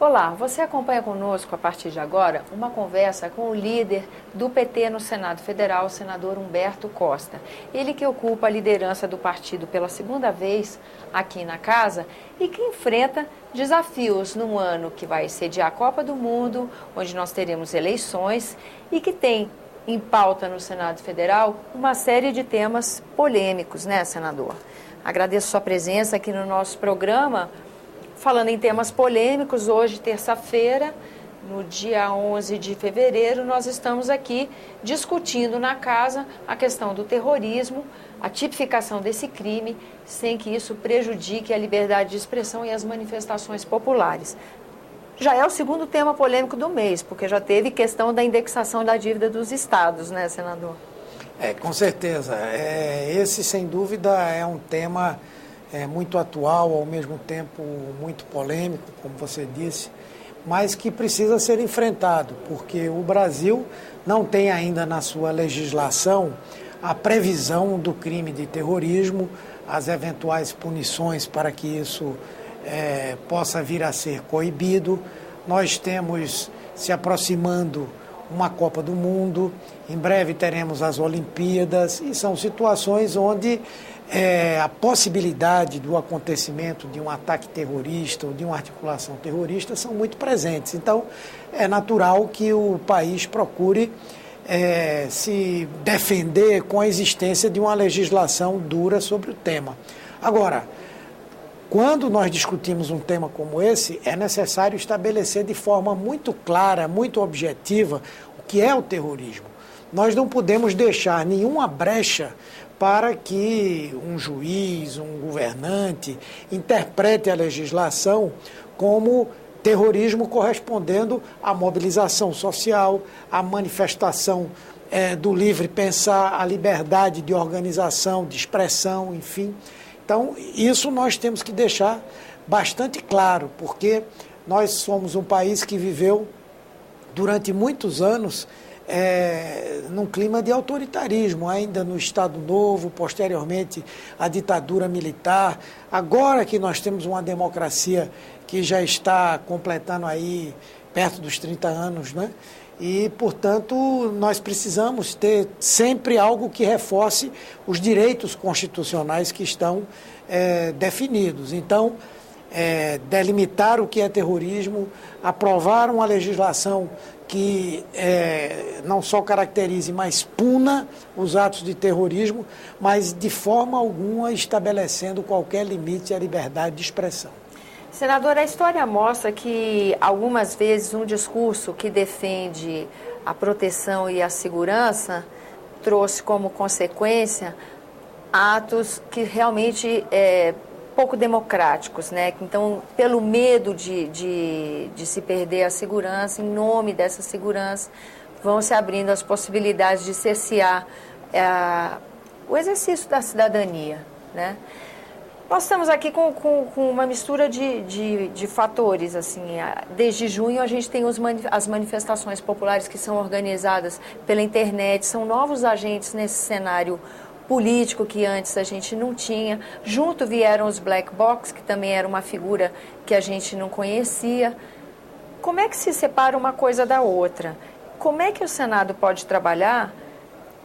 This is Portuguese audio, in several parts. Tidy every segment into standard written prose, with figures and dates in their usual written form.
Olá, você acompanha conosco a partir de agora uma conversa com o líder do PT no Senado Federal, o senador Humberto Costa. Ele que ocupa a liderança do partido pela segunda vez aqui na casa e que enfrenta desafios num ano que vai sediar a Copa do Mundo, onde nós teremos eleições e que tem em pauta no Senado Federal uma série de temas polêmicos, né, senador? Agradeço sua presença aqui no nosso programa. Falando em temas polêmicos, hoje, terça-feira, no dia 11 de fevereiro, nós estamos aqui discutindo na casa a questão do terrorismo, a tipificação desse crime, sem que isso prejudique a liberdade de expressão e as manifestações populares. Já é o segundo tema polêmico do mês, porque já teve questão da indexação da dívida dos estados, né, senador? Com certeza. Esse, sem dúvida, é um tema muito atual, ao mesmo tempo muito polêmico, como você disse, mas que precisa ser enfrentado, porque o Brasil não tem ainda na sua legislação a previsão do crime de terrorismo, as eventuais punições para que isso possa vir a ser coibido. Nós temos se aproximando uma Copa do Mundo, em breve teremos as Olimpíadas, e são situações onde a possibilidade do acontecimento de um ataque terrorista ou de uma articulação terrorista são muito presentes. Então, é natural que o país procure se defender com a existência de uma legislação dura sobre o tema. Agora, quando nós discutimos um tema como esse, é necessário estabelecer de forma muito clara, muito objetiva, o que é o terrorismo. Nós não podemos deixar nenhuma brecha para que um juiz, um governante, interprete a legislação como terrorismo correspondendo à mobilização social, à manifestação do livre pensar, à liberdade de organização, de expressão, enfim. Então, isso nós temos que deixar bastante claro, porque nós somos um país que viveu durante muitos anos num clima de autoritarismo, ainda no Estado Novo, posteriormente a ditadura militar. Agora que nós temos uma democracia que já está completando aí perto dos 30 anos, né? E, portanto, nós precisamos ter sempre algo que reforce os direitos constitucionais que estão definidos. Então, delimitar o que é terrorismo, aprovar uma legislação que não só caracterize, mas puna os atos de terrorismo, mas de forma alguma estabelecendo qualquer limite à liberdade de expressão. Senadora, a história mostra que algumas vezes um discurso que defende a proteção e a segurança trouxe como consequência atos que realmente pouco democráticos, né? Então, pelo medo de se perder a segurança, em nome dessa segurança, vão se abrindo as possibilidades de cercear o exercício da cidadania, né? Nós estamos aqui com uma mistura de fatores, assim. Desde junho a gente tem as manifestações populares que são organizadas pela internet, são novos agentes nesse cenário político que antes a gente não tinha. Junto vieram os black box, que também era uma figura que a gente não conhecia. Como é que se separa uma coisa da outra? Como é que o Senado pode trabalhar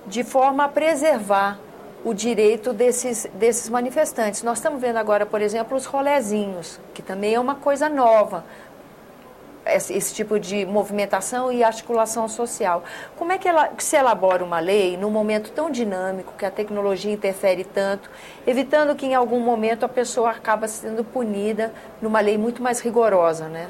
de forma a preservar o direito desses manifestantes? Nós estamos vendo agora, por exemplo, os rolezinhos, que também é uma coisa nova, esse tipo de movimentação e articulação social. Como é que se elabora uma lei num momento tão dinâmico, que a tecnologia interfere tanto, evitando que em algum momento a pessoa acaba sendo punida numa lei muito mais rigorosa, né?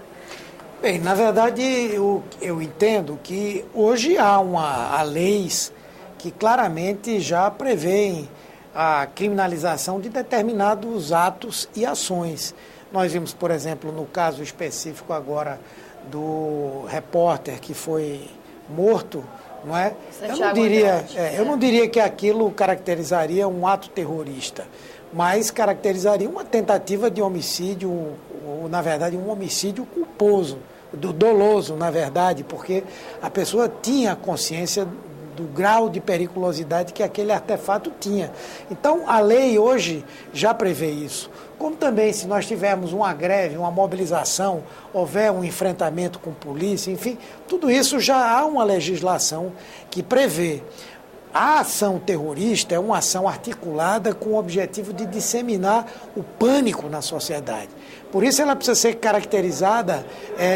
Bem, na verdade, eu entendo que hoje há leis que claramente já prevêem a criminalização de determinados atos e ações. Nós vimos, por exemplo, no caso específico agora do repórter que foi morto, não é? Eu não diria que aquilo caracterizaria um ato terrorista, mas caracterizaria uma tentativa de homicídio, ou na verdade um homicídio culposo, doloso, na verdade, porque a pessoa tinha consciência do grau de periculosidade que aquele artefato tinha. Então, a lei hoje já prevê isso. Como também, se nós tivermos uma greve, uma mobilização, houver um enfrentamento com polícia, enfim, tudo isso já há uma legislação que prevê. A ação terrorista é uma ação articulada com o objetivo de disseminar o pânico na sociedade. Por isso ela precisa ser caracterizada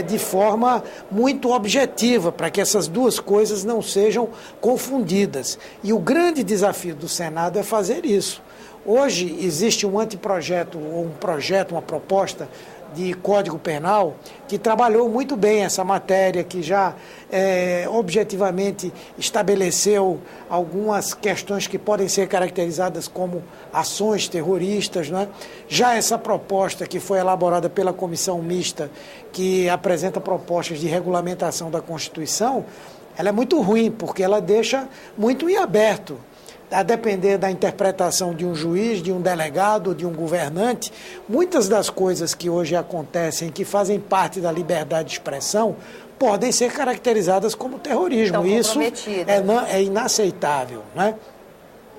de forma muito objetiva, para que essas duas coisas não sejam confundidas. E o grande desafio do Senado é fazer isso. Hoje existe um anteprojeto, ou um projeto, uma proposta de Código Penal que trabalhou muito bem essa matéria, que já objetivamente estabeleceu algumas questões que podem ser caracterizadas como ações terroristas, né? Já essa proposta que foi elaborada pela Comissão Mista, que apresenta propostas de regulamentação da Constituição, ela é muito ruim, porque ela deixa muito em aberto. A depender da interpretação de um juiz, de um delegado, de um governante, muitas das coisas que hoje acontecem, que fazem parte da liberdade de expressão, podem ser caracterizadas como terrorismo. Isso é inaceitável, né?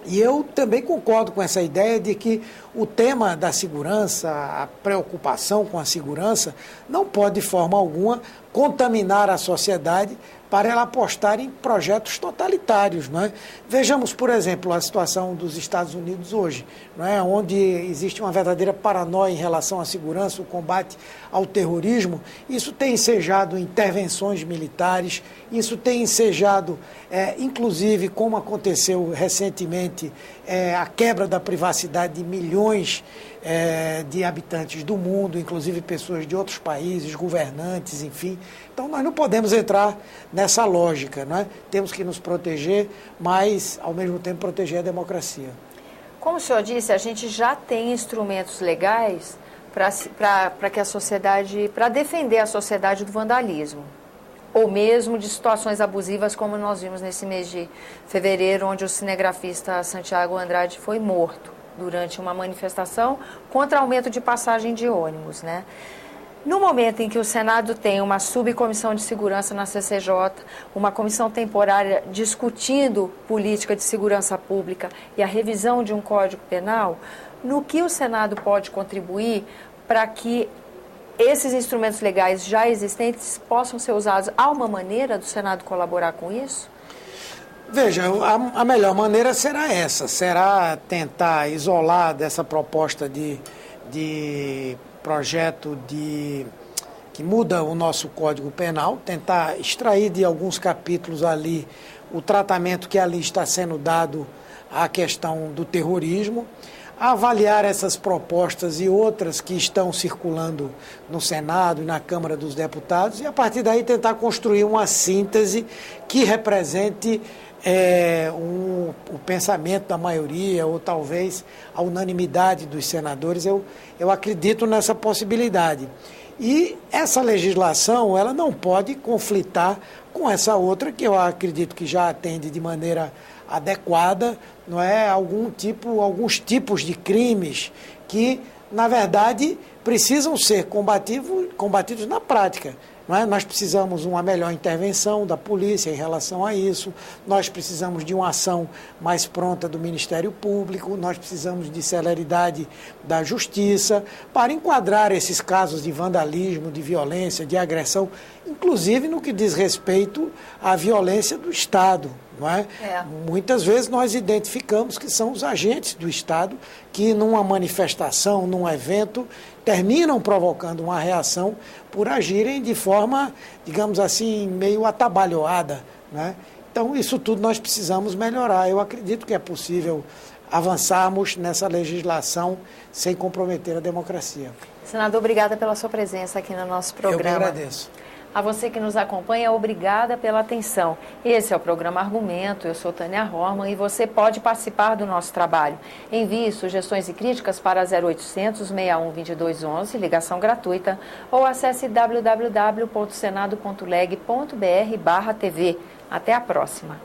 E eu também concordo com essa ideia de que o tema da segurança, a preocupação com a segurança, não pode de forma alguma contaminar a sociedade para ela apostar em projetos totalitários, não é? Vejamos, por exemplo, a situação dos Estados Unidos hoje, não é? Onde existe uma verdadeira paranoia em relação à segurança, o combate ao terrorismo. Isso tem ensejado intervenções militares, isso tem ensejado, inclusive, como aconteceu recentemente, a quebra da privacidade de milhões de habitantes do mundo, inclusive pessoas de outros países, governantes, enfim. Então, nós não podemos entrar nessa lógica, não é? Temos que nos proteger, mas, ao mesmo tempo, proteger a democracia. Como o senhor disse, a gente já tem instrumentos legais para que a sociedade, para defender a sociedade do vandalismo, ou mesmo de situações abusivas, como nós vimos nesse mês de fevereiro, onde o cinegrafista Santiago Andrade foi morto durante uma manifestação contra aumento de passagem de ônibus, né? No momento em que o Senado tem uma subcomissão de segurança na CCJ, uma comissão temporária discutindo política de segurança pública e a revisão de um Código Penal, no que o Senado pode contribuir para que esses instrumentos legais já existentes possam ser usados? Há uma maneira do Senado colaborar com isso? Veja, a melhor maneira será essa, será tentar isolar dessa proposta de projeto que muda o nosso Código Penal, tentar extrair de alguns capítulos ali o tratamento que ali está sendo dado à questão do terrorismo, avaliar essas propostas e outras que estão circulando no Senado e na Câmara dos Deputados e, a partir daí, tentar construir uma síntese que represente o pensamento da maioria ou talvez a unanimidade dos senadores. Eu acredito nessa possibilidade. E essa legislação, ela não pode conflitar com essa outra que eu acredito que já atende de maneira adequada, não é? Alguns tipos de crimes que, na verdade, precisam ser combatidos na prática. Não é? Nós precisamos uma melhor intervenção da polícia em relação a isso, nós precisamos de uma ação mais pronta do Ministério Público, nós precisamos de celeridade da Justiça para enquadrar esses casos de vandalismo, de violência, de agressão, inclusive no que diz respeito à violência do Estado. Não é? Muitas vezes nós identificamos que são os agentes do Estado que, numa manifestação, num evento, terminam provocando uma reação por agirem de forma, digamos assim, meio atabalhoada. Não é? Então, isso tudo nós precisamos melhorar. Eu acredito que é possível avançarmos nessa legislação sem comprometer a democracia. Senador, obrigada pela sua presença aqui no nosso programa. Eu que agradeço. A você que nos acompanha, obrigada pela atenção. Esse é o programa Argumento, eu sou Tânia Horman e você pode participar do nosso trabalho. Envie sugestões e críticas para 0800 61 2211, ligação gratuita, ou acesse www.senado.leg.br/TV. Até a próxima.